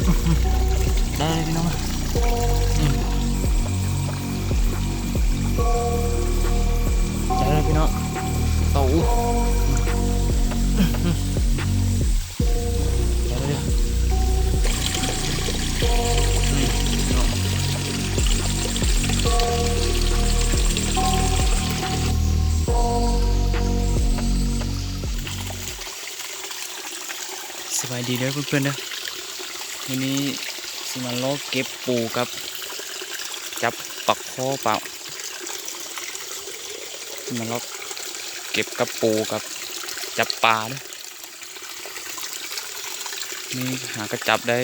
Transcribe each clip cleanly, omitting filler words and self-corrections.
ได้เลยพี่น้องได้เลยพี่น้องเต่าได้เลยสบายดีเด้อเพื่อนๆเด้อวันนี้สิมาล้อเก็บปูกับจับปักคอเปล่ามาล้อเก็บกับปูกับจับปลาเด้อนี่หากระจับได้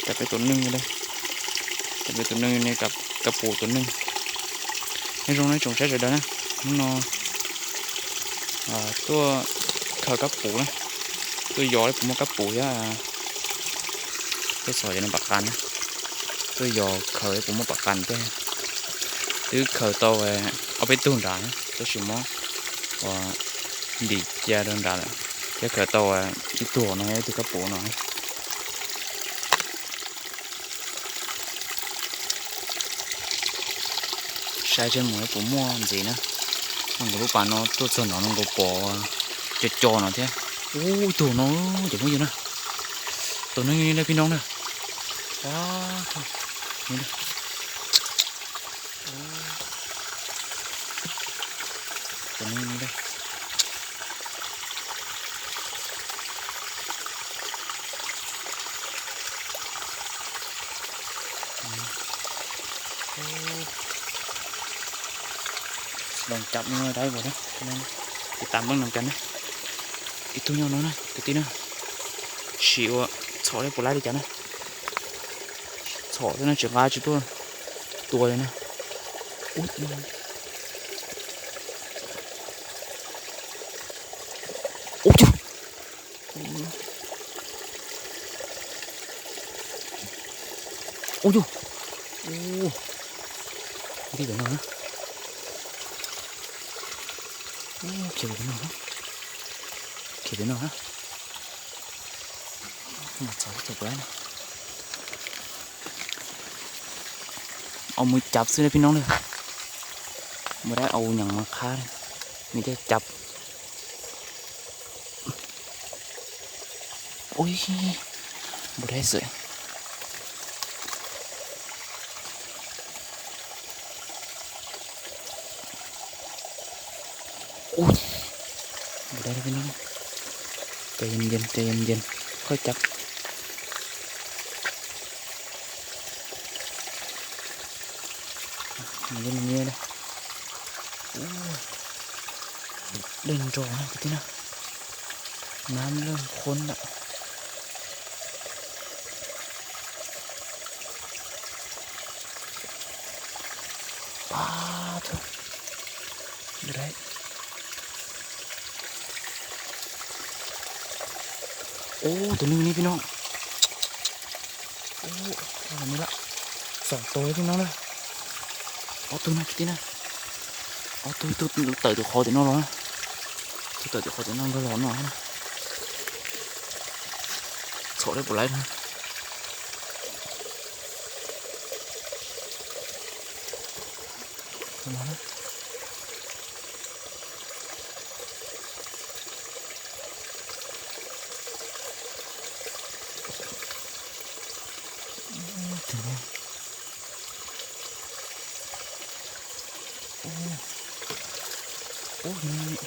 จับไปตัวหนึ่งเลยจับไปตัวหนึ่งนี่กับปูตัวหนึ่งในตรงนี้จงใช้เสร็จแล้วนะnó tôi khởi cấp phủ này tôi gió cũng một cấp phủ á tôi sỏi cho nó bạc can tôi gió khởi cũng một bạc can thế tôi khởi to về ở bên tuần ra tôi chỉ mó và đi ra đơn ra cái khởi to cái tuổi này từ cấp phủ này sai trên mũi cũng mua gì nữa nó có lúc bạn nó tôi sợ nó có bỏ cho nó thế ôi tụi nó để có gì nữa tụi nó như này phi nông nè đó thôi như này tụi nó như đây đồng chậm như đây rồi đó cho nên thì tạm bằng nằm chân đấy ít thu nhau nó này cái tí nữa chịu chó đấy của lại đi chán này chó thế này chẳng ai chứ tôi tuổi này út út chứ út chứ đi về nào nữa kiểu thế nào đó kiểu thế nào đó mà cháu chụp đấy này ông mới chập xưa đây phi nông này mới đã âu nhận mà khá đây mình sẽ chập ôi một đấy sợi ui đây là cái nóใจเย็นค่อยจับเย็นเลยเดินโจนะพี่นะน้ำเริ่มข้นแล้วป้าเถอะได้ โอ้ตัวนึงนี่พี่น้องโอ้ทำนี้ละ2 ตัวพี่น้องเลยเอาตัวนั้นพี่นะเอาตัวเตยตัวคอตัวน้องร้อนตัวเตยตัวคอตัวน้องร้อนหน่อยนะโฉบได้ปวดไหล่นะมาแล้วโอ้นี่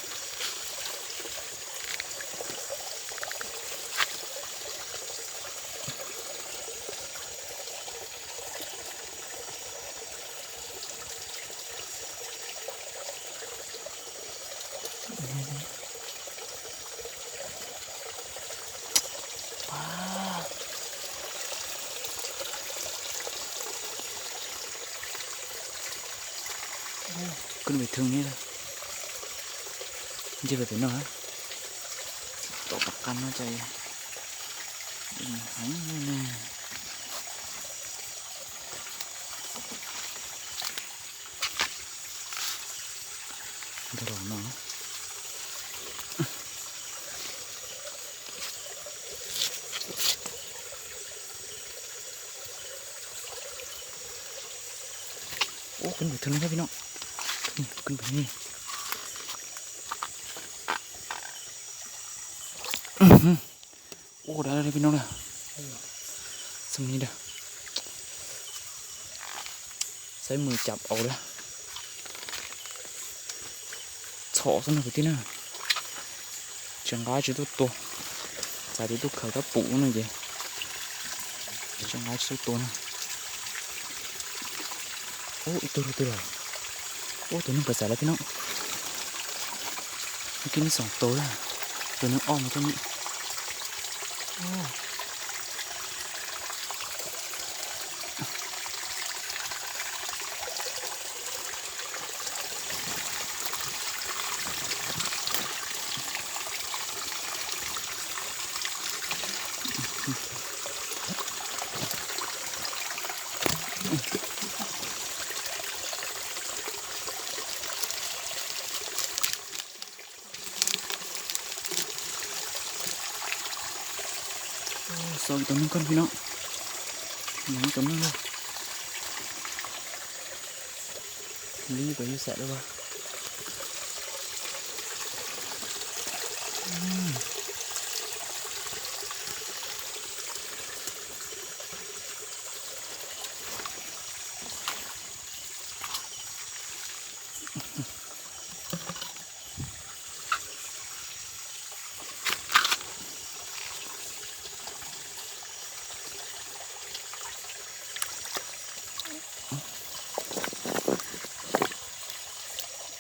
ขึ้นไปถึงนี่เลยจะไปถึงไหนตัวประกันน่าใจหายแน่เดี๋ยวรอหน่อย ขึ้นไปถึงแล้วพี่น้องขึ้นไปนี่โอ้ได้เลยพี่น้องเนี่ยสมนี้เด้อใช้มือจับเอาเลยเฉาะซะหน่อยพี่น่ะchẳng gái chỉ tốt to tại vì tốt khởi các phụ này vậy chẳng gái chỉ tốt to này ô tôi rồi ô tôi nó phải xài lại cái nó cái nó sòng tối à tôi nó om cho nhỉ sao tụi nó con phi nó những tụi nó luôn lý bởi như sợ đâu ba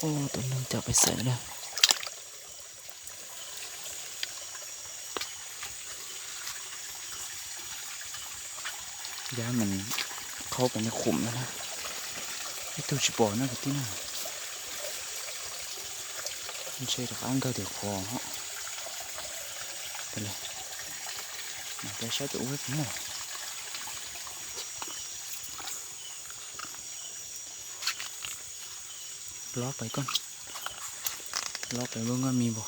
ô tụi nó chọc phải sợ đâu giá mìnhเข้าไปในขุมแล้วนะไอ้ตัวชิบอนะกับที่นั่นไม่ใช่แต่อันก็เดี๋ยวคอฮะไปเลยมาไปใช้ตัวเว็บมั่วล็อกไปก่อนล็อกไปเบิ่งว่ามีบ่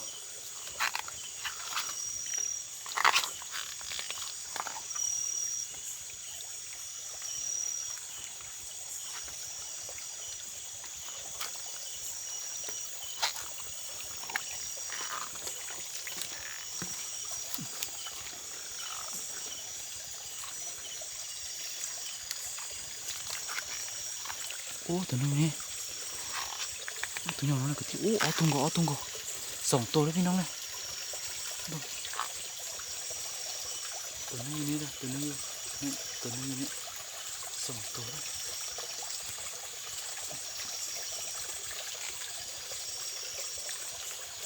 โอ้ตัวนึงนี่ตัวนี้มันก็ที่โอ้เอาตุงก็สองตัวแล้วพี่น้องเลยตัวนี้นี่นะตัวนี้นี่ตัวนี้นี่สองตัวแล้ว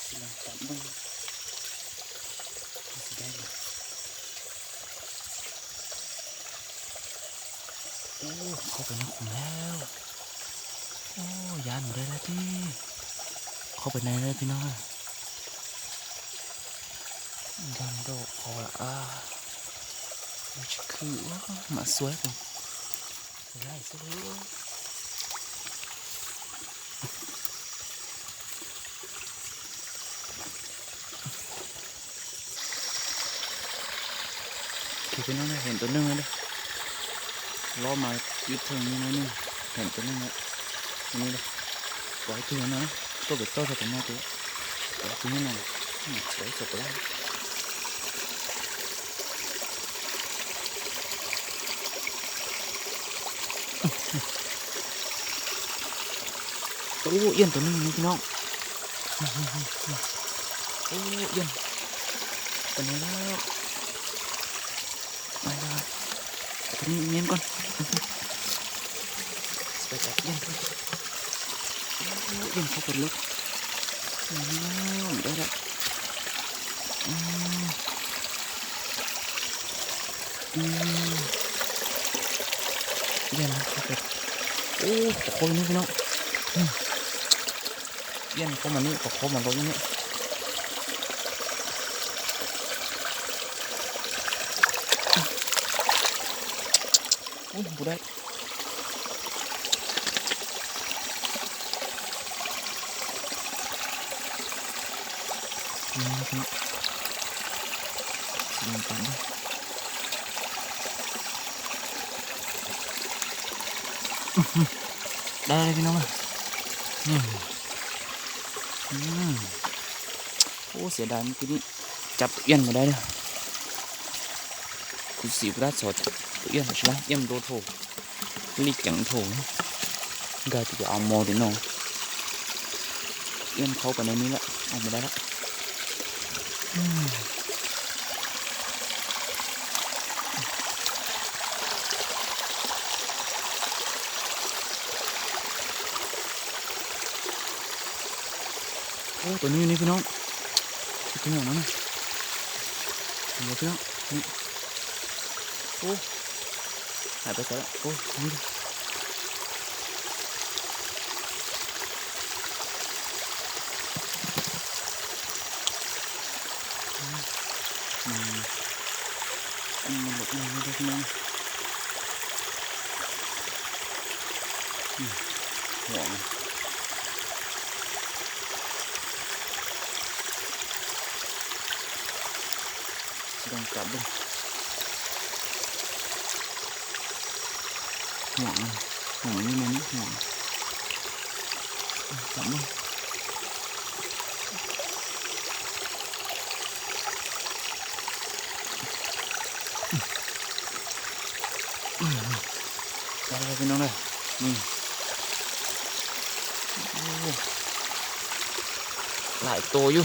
สิลังจับบ้างสิได้เลยโอ้เข้าไปในขุมแล้วโอ้ยานหมดเลยนะที่เข้าไปในเลยพี่น้องยันโดพอละมันจะคือว่ามาสวยผมได้สวยคือพี่น้องเห็นตัวนึงเลยล้อมายึดเทิงนี่นะนี่เห็นตัวนึงเลยนี่เลยปล่อยตัวนะตัวเบ็ดตัวจะมาตัวปล่อยตัวนี้นะสวยสุดแล้วโอ้เอี้ยนตัวนึงนี่พี่น้องโอ้เอี้ยนตัวนี้แล้วมาเลยตัวนี้เงี้ยก่อนไปจับเอี้ยนก่อนโอ้เอี้ยนเขาเป็นลึกได้แล้วเอี้ยนเขาเป็นโอ้ขอโค้งนี่พี่น้องเอี้ยนเขามานี่ขอโค้งมาลงนี่โอ้บุได้นี่นะครับลงกันนะ ได้เลยพี่น้องอืมอืมโอ้เสียดายเมื่อกี้นี้จับตัวเอี้ยนมาได้เลยกูสีบราดสดตัวเอี้ยนใช่ไหมเอี้ยนโดนโถลีกอย่างโถกายจะเอาโมดิน้องเอี้ยนเข้าไปในนี้แล้วออกมาได้แล้วโอ้ตัวนี้นี่พี่น้องพี่น้องนะเห็นไหมพี่น้องนี่โอ้หายไปซะแล้วโอ้นี่มันหลบมันไม่ได้พี่น้องห่วงลองจับดูห่วงห่วงนี่มันห่วงจับดูได้เลยพี่น้องเลยนี่หลายตัวอยู่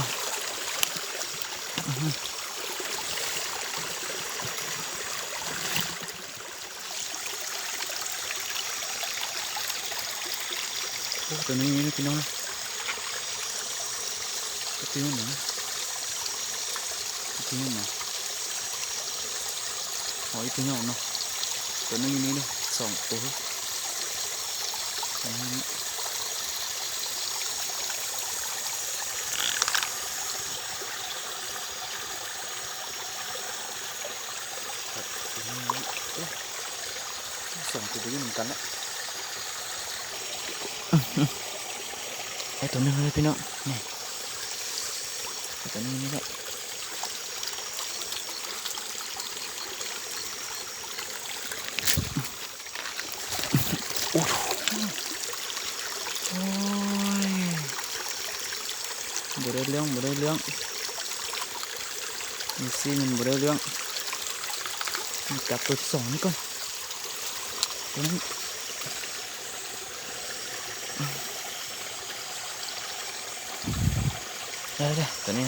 โอ้ตัวนี้นี่พี่น้องนะตัวนี้นะตัวนี้นะหอยพี่น้องเนาะตัวนี้นี่เลยสองตัวตัวนี้สองตัวนี้เหมือนกันละไอ้ตัวนึงเลยพี่น้องนี่ตัวนี้นี่แหละโอ้ยบ่ได้เรื่องบ่ได้เรื่องนี่สิมันบ่ได้เรื่องจับตัวที่สองนี่ก่อนตัวนี้ได้ตัวนี้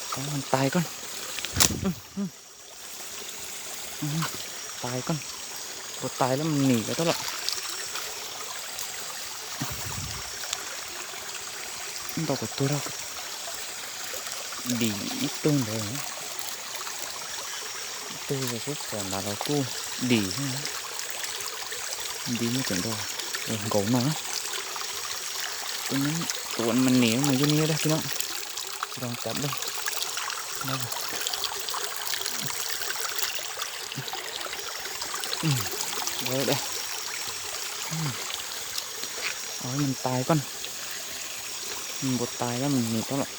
เอามันตายก่อนตายก่อนพอตายแล้วมันหนีไปตลอดมันตกกับตัวเราดีอีกตัวเลยตัวเราพวกก่อนเรากู้ดีใช่ไหมดีไม่ถึงตัวเองโง่เนาะตัวนี้ตัวมันเหนียวมาอยู่นี่ได้พี่น้องลองจับดูได้ได้เอาให้มันตายก่อนมันบดตายแล้วมันหนีตลอด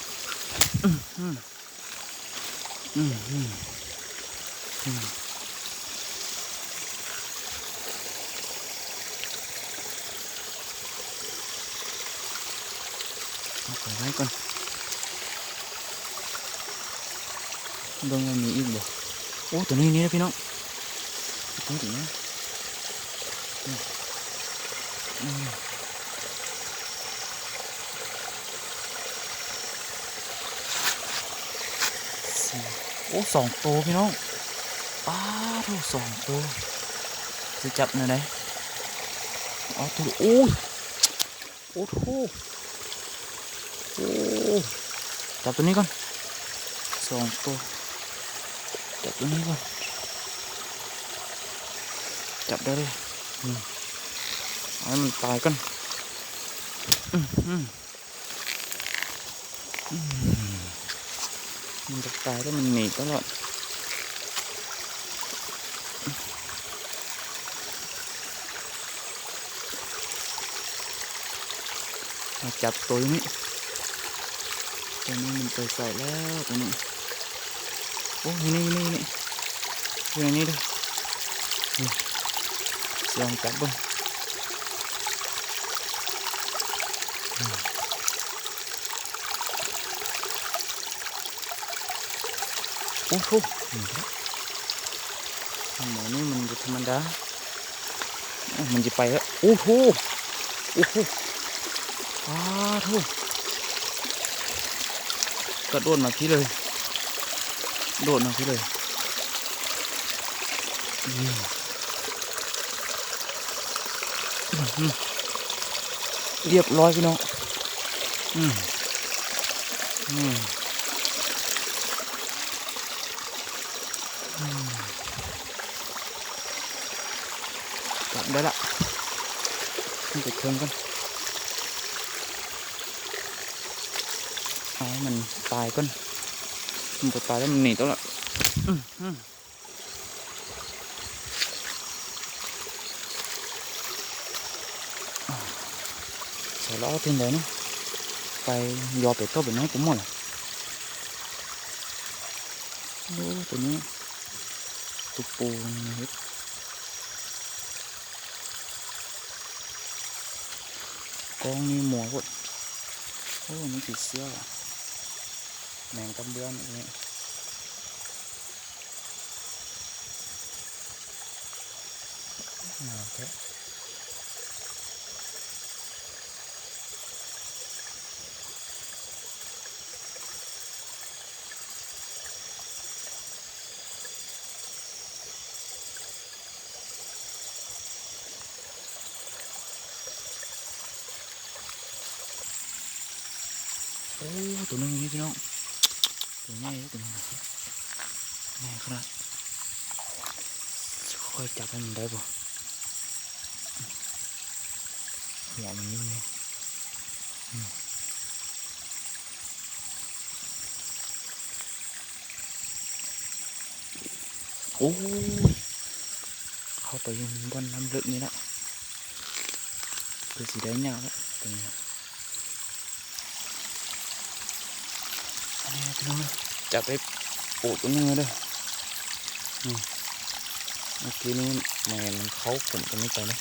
เอาไปไว้ก่อนเบิ่งว่ามีอีกบ่โอ้ตัวนี้นี่นะพี่น้องตัวนี้นะโอ้สองตัวพี่น้องป้าทูสองตัวจะจับในไหนอ๋อตัวโอ้ยโอ้โหโอ้จับตัวนี้ก่อนสองตัวจับตัวนี้ก่อนจับได้เลยเอาให้มันตายก่อนมันจะตายแล้วมันหนีตลอดจับตัวนี้มันไปใส่แล้วตัวนี้โอ้ยนี่นี่เลย ลองจับบ้างโอ้โหหมอนี่มันจะธรรมดามันจะไปแล้วโอ้โหโอ้โหอ้าทุกระโดดมาพี่เลยโดดมาพี่เลยเรียบร้อยพี่น้องจับได้ละมันจะเทิงกันเอามันตายก่อนมันจะตายแล้วมันหนีตัวละใส่ล้อทิ้งเลยนะไปยอเป็ดตัวแบบนี้cũngหมดเลยดูตัวนี้ตุกปูนี่hết con như mùa vậy ô những thịt xưa nàng cầm bướm này nào thế ô tụi nó như thế nào tụi ngay đó tụi nó ngay khá khơi chặt lên đây rồi nhỏ mình như này ôเขาไปยังบนน้ำลึกนี่ละคือสีแดงยาวแล้วตรงนี้จับไปปูตัวนึงเลยเมื่อกี้นี้แม่มันเขาผมจะไม่ไปเลย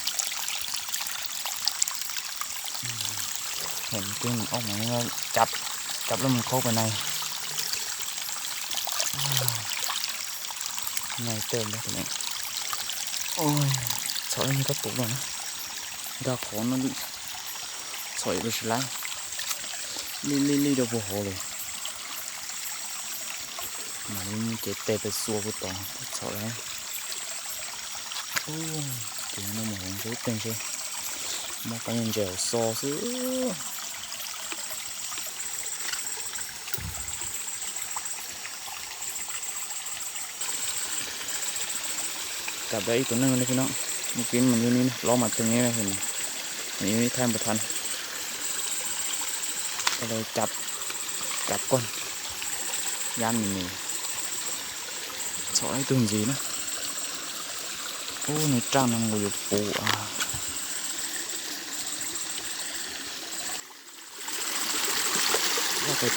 เห็นตัวมันออกมาแล้วจับแล้วมันเข้าไปในเติมได้ตรงนี้โอ้ยสอยมันก็ตุกเลยนะดาวขอนมันสอยไปสิไรลี่เดี๋ยวโบโหเลยmà nó chỉ tê tê xua của toàn sợ đấy ô thì nó một hình cái tên chứ một cái nhân dẻo so xứ cả đấy tụi nó lên cái nó một kiến mình như này lo mặt từng nghe hình như thêm một thành cái đây chặt con gian mình sợ ấy từng gì nữa ô này trang là ngồi phụ à la cái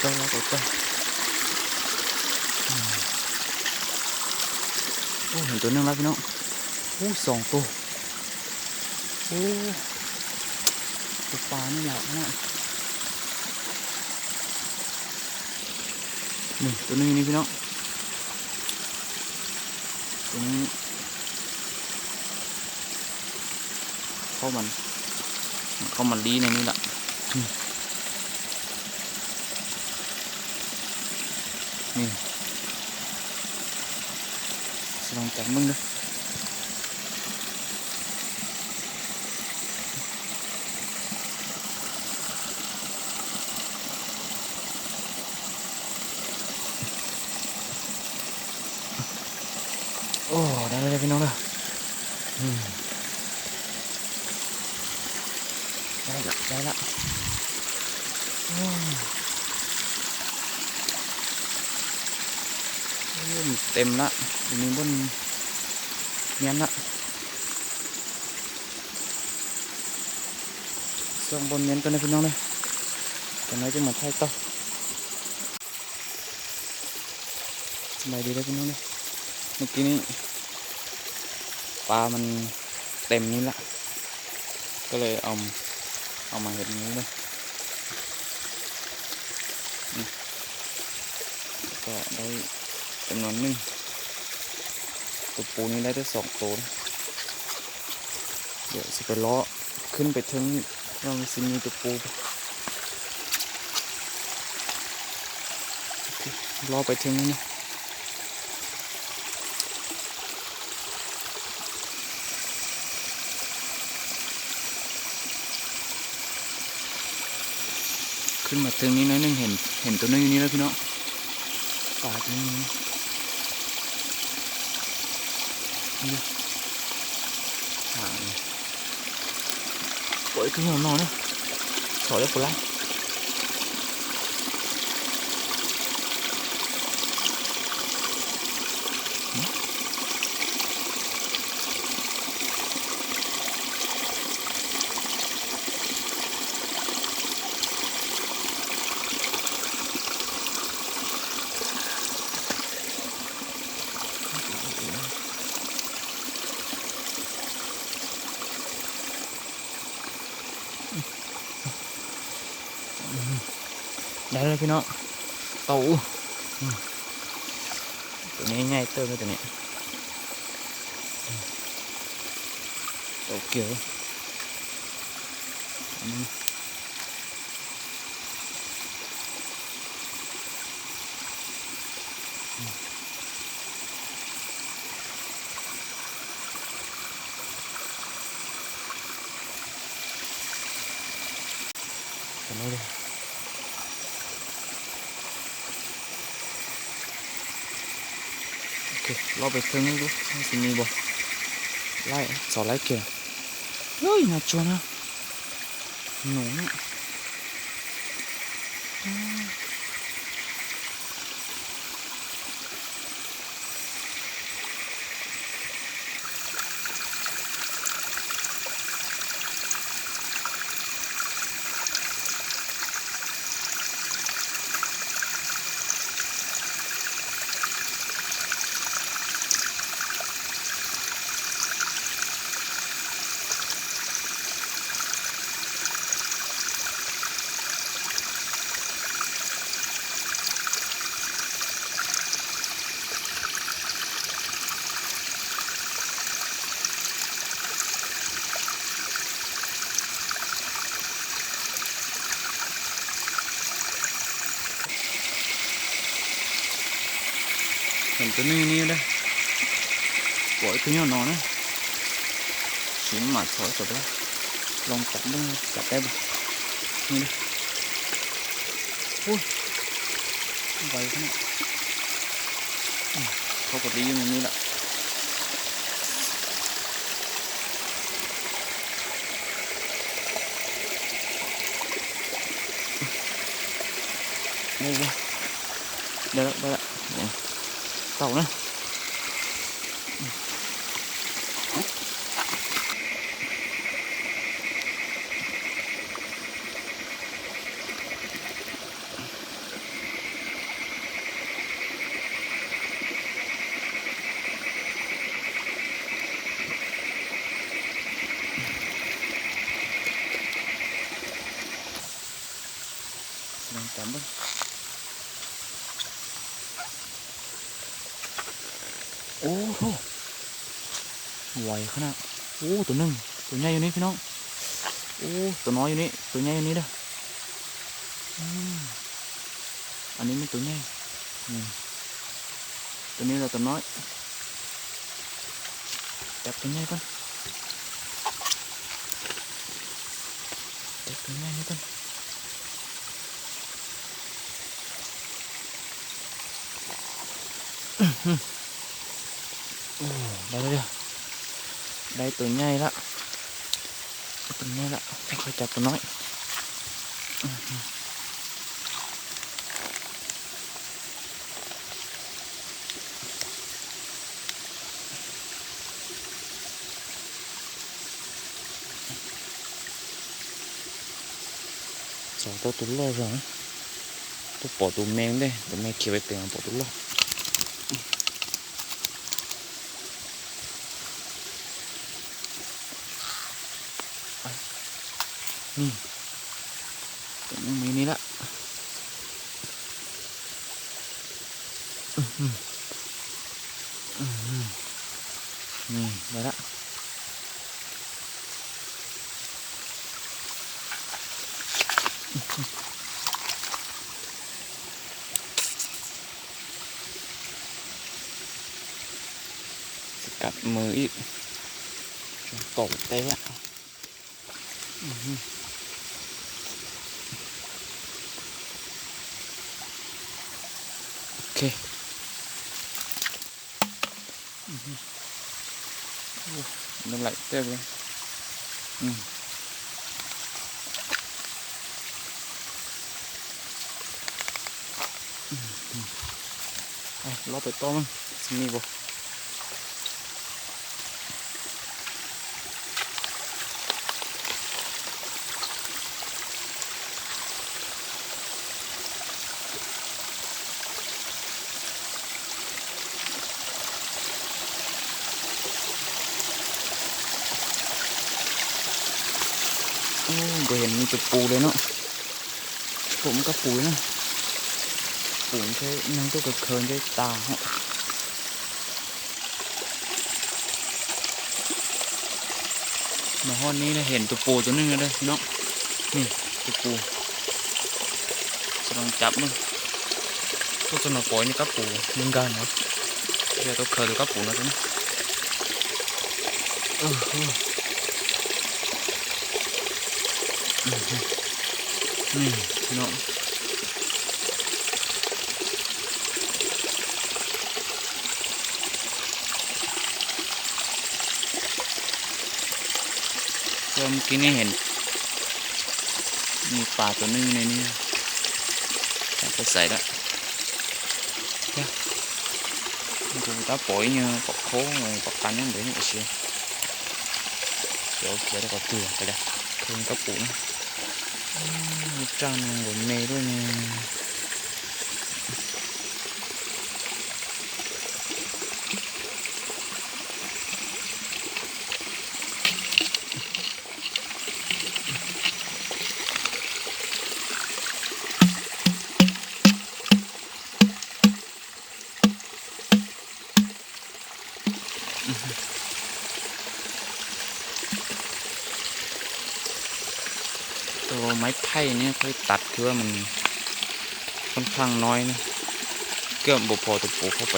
ô hìnhตัวนึงแล้วพี่น้องโอ้สองตัวโอ้ตัวปลานี่แหละนะนี่ตัวนึงนี่พี่น้องตัวนี้เข้ามันดีในนี้แหละนี่ลองจับมึงเลยโอ้ได้เลยพี่น้องเลยได้ละเต็มละมีบนเงี้ยละส่งบนเงี้ยกันนะพี่น้องเลยตอนนี้จะมาไทยต่อสบายดีเลยพี่น้องเลยเมื่อกี้นี้ ปลามันเต็มนี้ละก็เลยเอามาเห็นนี้เลยก็ได้จำนวนหนึ่งตัวปูนี้ได้2 ตัวเดี๋ยวจะไปล้อขึ้นไปถึงเราสิมีตัวปูล้อไปถึงนี่นะขึ้นมาถึงนี้นะนึงเห็นตัวนึงอยู่นี่แล้วพี่น้องปลาตัวนี้นี่ห่างปล่อยขึ้นนอนนะถอยแล้วปลาได้เลยพี่น้องเต่าตัวนี้ง่ายเติมเลยตัวนี้เต่าเกี่ยวตัวนี้เลยโอเคเราไปเพิ่งดูสิมีบ่ไล่สอไล่เกี่ยวเฮ้ยน่าชวนนะหนูเห็นตัวนี้นี่เลยปล่อยตัวนี้นอนนะชิ้นหมาถอยจบแล้วลองจับดูจับได้บ่นี่ดิอุ้ยไวขนาดเขาก็ดีอยู่ในนี้แหละได้แล้วเต่านะลองจับบ้างโอ้โหไวขนาดโอ้ตัวหนึ่งตัวใหญ่อยู่นี่พี่น้องโอ้ตัวน้อยอยู่นี่ตัวใหญ่อยู่นี่เด้ออันนี้ไม่ตัวใหญ่ตัวนี้làตัวน้อยจับตัวใหญ่ก่อนจับตัวใหญ่นี่ก่อนโอ้ได้เลยได้ตัวใหญ่ละตัวใหญ่ละค่อยจับตัวน้อย2 ตัวตุ่นเลยrồi tôi bỏ tụi men đây tụi men kia phải tiền bỏ tụi lo นี่ตัวนึงมีนี่ละนี่ได้ละกัดมืออีกจนตกเตะโอเคน้ำไหลเต็มเลยรอไปต้มมีบ่โอ้บ่เห็นมีตัวปูเลยเนาะผมก็ปูนะปูใช้นั่งตัวกระเคินใช้ตาฮะมาห้องนี้นะเห็นตัวปูตัวนึงเลยเนาะนี่ตัวปูจะลองจับมึงตัวตัวหน่อปล่อยนี่ก็ปูมึงกันเนาะเดี๋ยวตัวเคินตัวก็ปูนะตัวนี้นี่เนาะเมื่อกี้นี่เห็นมีปลาตัวนึงในนี้จับไปใส่ละดูตาปล่อยnhư bọc khố rồi bọc cánh để như vậy chỗ kia nó có tường cái đây không có bụng tròn của mê luôn nèตัวไม้ไผ่เนี่ยค่อยตัดคือว่ามันค่อนข้างน้อยนะเกือบบุพอตัวปูเข้าไป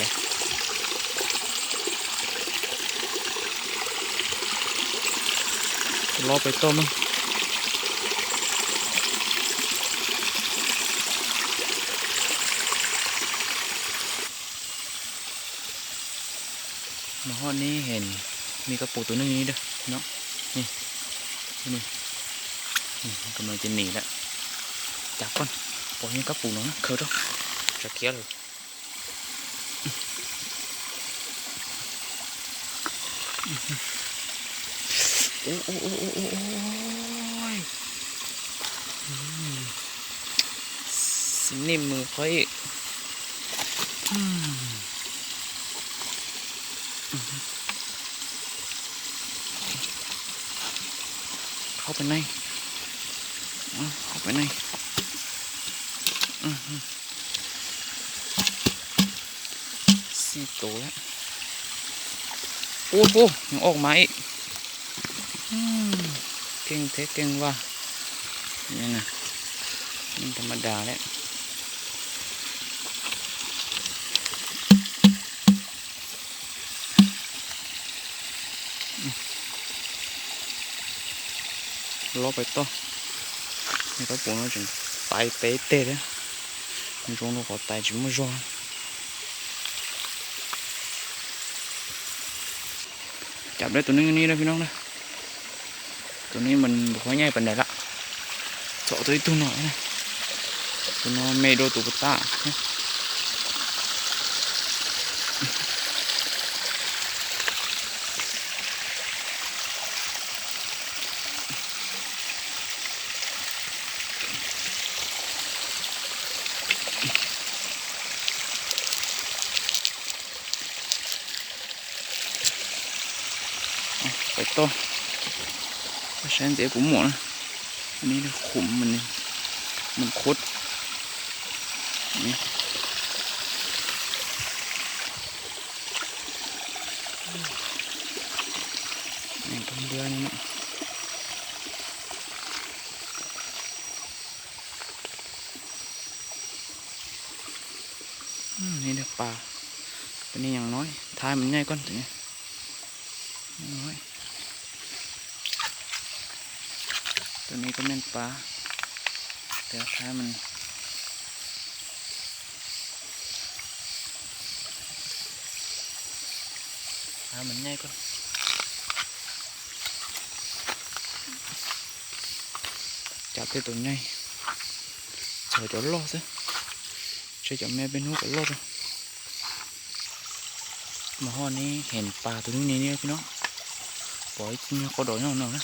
รอไปต้มมั้งมาห้องนี้เห็นมีกระปูตัวนึงนี้เด้อเนาะนี่กำลังจะหนีแล้วจับก่อนปล่อยให้กระปูน้องนะเคยต้องจะเคี้ยวเลยโอ้ยนิ่มมือค่อยเข้าไปในเข้าไปในสี่ตัวแล้วโอ้โหยังออกมาอีกเก่งเทเก่งว่ะนี่นะมันธรรมดาแล้วรอไปต่อนี่ก็ปูnó chừng tay té té đấy mình trong nó có tay chỉ mới giònจับได้ตัวนึงนี่นะพี่น้องนะตัวนี้มันบอกว่าง่ายปานใดละเจาะตัวหน่อยนะตัวน้องเมโดตัวตาไปต่อใช้เสียผมหมดนะ อันนี้นะขุมมันนี่มันคดนี่นี่ต้นเดือนนี่นะนี่นะปลาตัวนี้อย่างน้อยท้ายมันใหญ่ก่อนตัวนี้น้อยตัวนี้ก็แม่นปลาแต่ท้ายมันใหญ่ก่อนจับได้ตัวใหญ่เฉยจะล่อซะเฉยจะแม่เป็นหูกับล่อซะมาห้อนี้เห็นปลาตัวนี้นี่พี่น้องปล่อยกินเขาโดดน้องนะ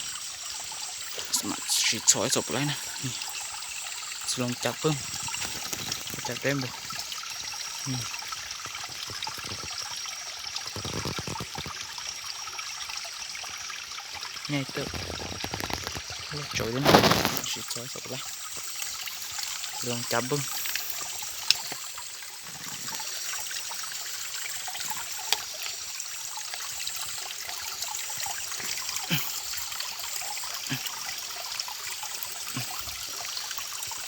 สมัครฉีดสอยศพไรนะนี่ลองจับเพิ่มจับเต็มบ่ง่ายเตอะโจยด้วยนะฉีดสอยศพไรลองจับเพิ่ม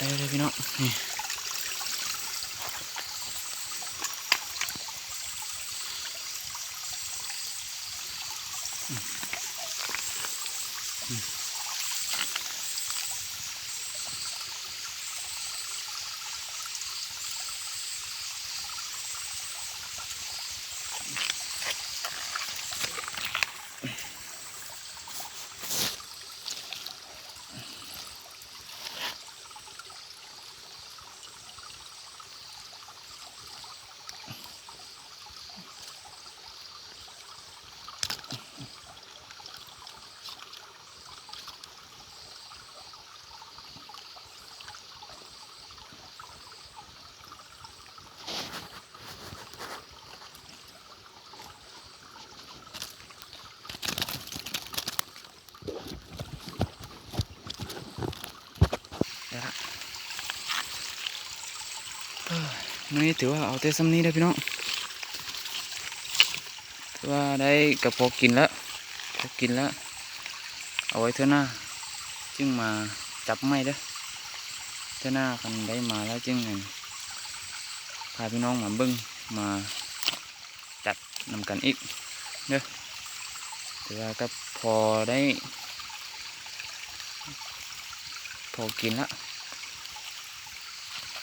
ได้เลยพี่น้องนี่นี่ถือว่าเอาเต้ซ้ำนี้ได้พี่น้องถือว่าได้กับพอกินแล้วเอาไว้เท่าหน้าจึงมาจับไม่เด้อเท่าหน้ากันได้มาแล้วจึงพาพี่น้องมาบึ้งมาจัดนำกันอีกเด้อถือว่าก็พอได้พอกินละ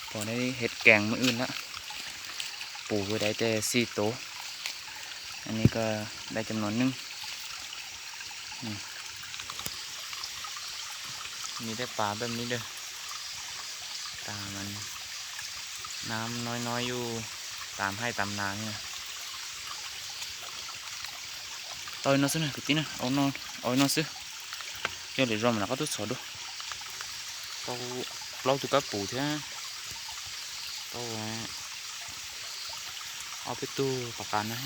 พอได้เห็ดแกงมื้ออื่นละปูก็ได้แต่4 ตัวอันนี้ก็ได้จำนวนนึงมีได้ปลาแบบนี้เด้อตามันน้ำน้อยๆอยู่ตามให้ตามนาเนี่ยต่อยnó xíu này cái tí này ôi nó xíu cho để rong là có tốt sỏi đâu tao lâu tụi cá bù thế tao ở bên tu bạc can này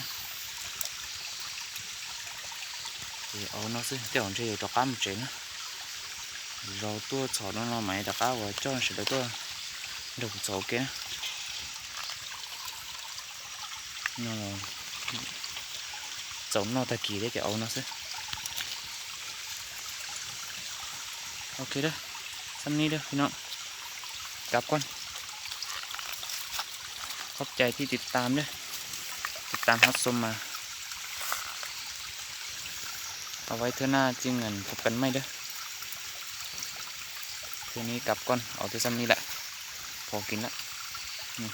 thì ôi nó xíu cái hòn chơi tao cá một chuyện rồi tua sỏi nó mày tao cá và cho sẽ được tua được sỏi kia nó giống nó ta kỳ đấy cái ấu nó xí ok đó xăm ní đóพี่น้องกลับก่อนขอบใจที่ติดตามด้วยติดตามรับชมมาเอาไว้เท่าหน้าจึงเงินพบกันไม่เด้อคืนนี้กลับก่อนเอาแต่ซ้ำนี้แหละพอกินละนี่